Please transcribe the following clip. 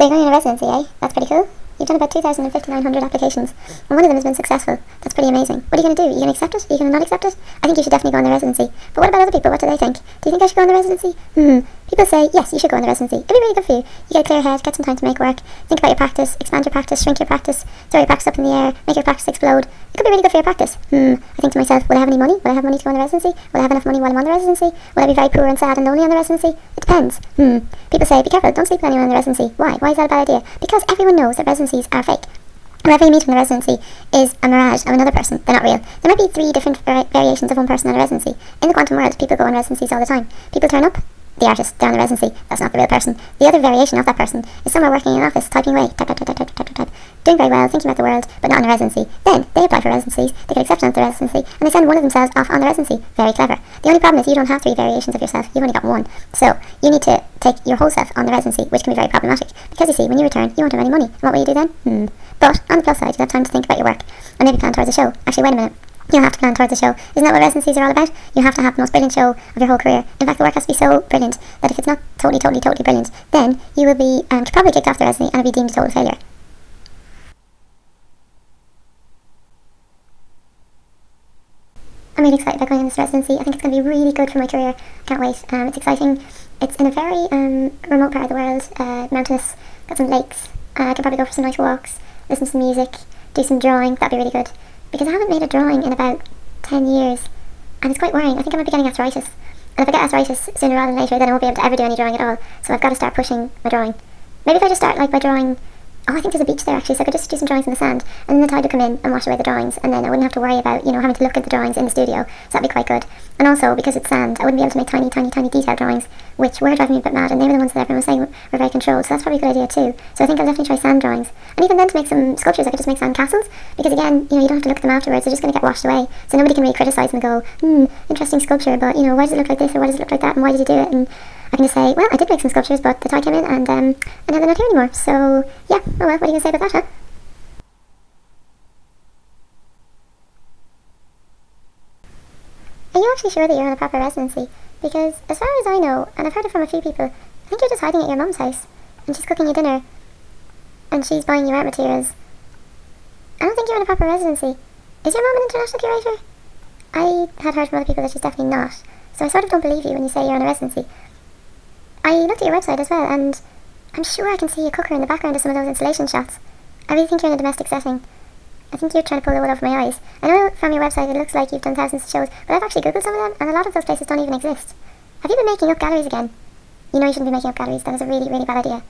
So you're going on a residency, eh? That's pretty cool. You've done about 2,500 applications, and one of them has been successful. That's pretty amazing. What are you going to do? Are you going to accept it? Are you going to not accept it? I think you should definitely go on the residency. But what about other people? What do they think? Do you think I should go on the residency? People say, yes, you should go on the residency. It'd be really good for you. You get a clear head, get some time to make work, think about your practice, expand your practice, shrink your practice, throw your practice up in the air, make your practice explode. It could be really good for your practice. I think to myself, will I have any money? Will I have money to go on the residency? Will I have enough money while I'm on the residency? Will I be very poor and sad and lonely on the residency? It depends. People say, be careful, don't sleep with anyone on the residency. Why? Why is that a bad idea? Because everyone knows that residencies are fake. Whoever you meet in the residency is a mirage of another person. They're not real. There might be 3 different variations of one person on a residency. In the quantum world, people go on residencies all the time. People turn up, the artist, they're on the residency. That's not the real person. The other variation of that person is somewhere working in an office, typing away, type, type, type, type, type, type, type, doing very well, thinking about the world, but not on a residency. Then, they apply for residencies, they get accepted onto the residency, and they send one of themselves off on the residency. Very clever. The only problem is you don't have 3 variations of yourself, you've only got 1. So, you need to take your whole self on the residency, which can be very problematic. Because you see, when you return, you won't have any money. And what will you do then? But, on the plus side, you have time to think about your work, and maybe plan towards a show. Actually, wait a minute. You have to plan towards a show. Isn't that what residencies are all about? You have to have the most brilliant show of your whole career. In fact, the work has to be so brilliant that if it's not totally brilliant, then you will be probably kicked off the residency and it'll be deemed a total failure. I'm really excited about going on this residency. I think it's going to be really good for my career. Can't wait. It's exciting. It's in a very remote part of the world, mountainous, got some lakes. I could probably go for some nice walks, listen to some music, do some drawing. That'd be really good. Because I haven't made a drawing in about 10 years, and it's quite worrying. I think I might be getting arthritis, and if I get arthritis sooner rather than later, then I won't be able to ever do any drawing at all, so I've got to start pushing my drawing. Maybe if I just start by drawing, I think there's a beach there actually, so I could just do some drawings in the sand, and then the tide would come in and wash away the drawings, and then I wouldn't have to worry about, having to look at the drawings in the studio, so that'd be quite good. And also, because it's sand, I wouldn't be able to make tiny detailed drawings, which were driving me a bit mad, and they were the ones that everyone was saying were very controlled, so that's probably a good idea too. So I think I'll definitely try sand drawings. And even then, to make some sculptures, I could just make sand castles, because again, you don't have to look at them afterwards, they're just going to get washed away, so nobody can really criticise and go, interesting sculpture, but, why does it look like this, or why does it look like that, and why did you do it, and I can just say, well, I did make some sculptures, but the tide came in, and now they're not here anymore, so, yeah, oh well, what are you going to say about that, huh? Are you actually sure that you're on a proper residency? Because, as far as I know, and I've heard it from a few people, I think you're just hiding at your mum's house, and she's cooking you dinner, and she's buying you art materials. I don't think you're on a proper residency. Is your mum an international curator? I had heard from other people that she's definitely not, so I sort of don't believe you when you say you're on a residency. I looked at your website as well, and I'm sure I can see a cooker in the background of some of those installation shots. I really think you're in a domestic setting. I think you're trying to pull the wool over my eyes. I know from your website it looks like you've done thousands of shows, but I've actually googled some of them, and a lot of those places don't even exist. Have you been making up galleries again? You know you shouldn't be making up galleries. That is a really bad idea.